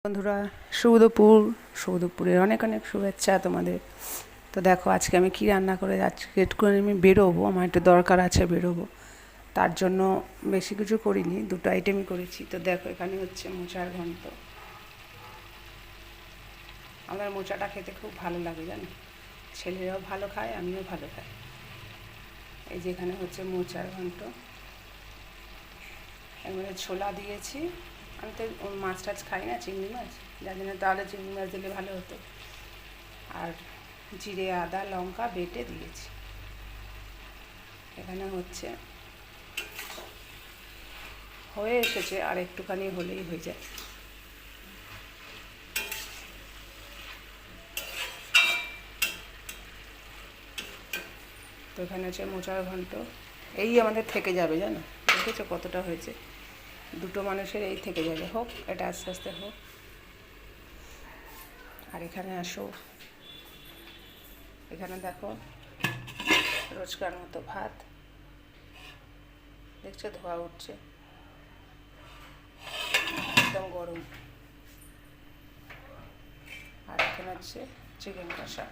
বন্ধুরা, শুভ দুপুরের অনেক অনেক শুভেচ্ছা তোমাদের। তো দেখো আজকে আমি কি রান্না করে যাচ্ছি, একটুখানি আমি বেরোবো, আমার একটু দরকার আছে, বেরোবো। তার জন্য বেশি কিছু করিনি, দুটো আইটেমই করেছি। তো দেখো এখানে হচ্ছে মোচার ঘন্ট। আমার মোচাটা খেতে খুব ভালো লাগে, জানো, ছেলেরাও ভালো খায়, আমিও ভালো খাই। এই যে এখানে হচ্ছে মোচার ঘন্ট, এবারে ছোলা দিয়েছি। আমি তো মাছ টাছ খাই না, চিংড়ি মাছ, যার জন্য তাহলে চিংড়ি মাছ দিলে ভালো হতো। আর জিরে আদা লঙ্কা বেটে দিয়েছি। এখানে হচ্ছে হয়ে এসেছে, আর একটুখানি হলেই হয়ে যায়। তো এখানে হচ্ছে মোচার ঘন্ট, এই আমাদের থেকে যাবে, জানো, দেখেছো কতটা হয়েছে, দুটো মানুষের এই থেকে যাবে। হোক, এটা আস্তে আস্তে হোক। আর এখানে আসো, এখানে দেখো রোজকার মতো ভাত, দেখছো ধোয়া উঠছে, একদম গরম। আর এখানে হচ্ছে চিকেন কষা।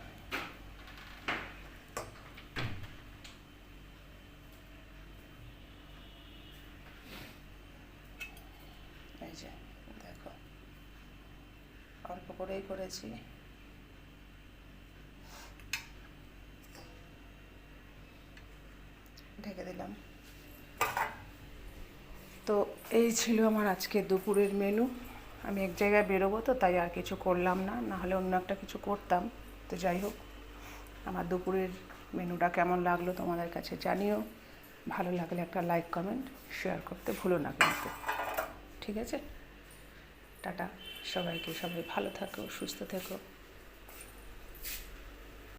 এই যে দেখো, অল্প করেই করেছি। ঢেকে দিলাম। তো এই ছিল আমার আজকে দুপুরের মেনু। আমি এক জায়গায় বেরোবো, তো তাই আর কিছু করলাম না, না হলে অন্য একটা কিছু করতাম। তো যাই হোক, আমার দুপুরের মেনুটা কেমন লাগলো তোমাদের কাছে জানিও। ভালো লাগলে একটা লাইক কমেন্ট শেয়ার করতে ভুলো না কিন্তু। ঠিক আছে, টাটা সবাইকে, সবাই ভালো থাকো, সুস্থ থেকো।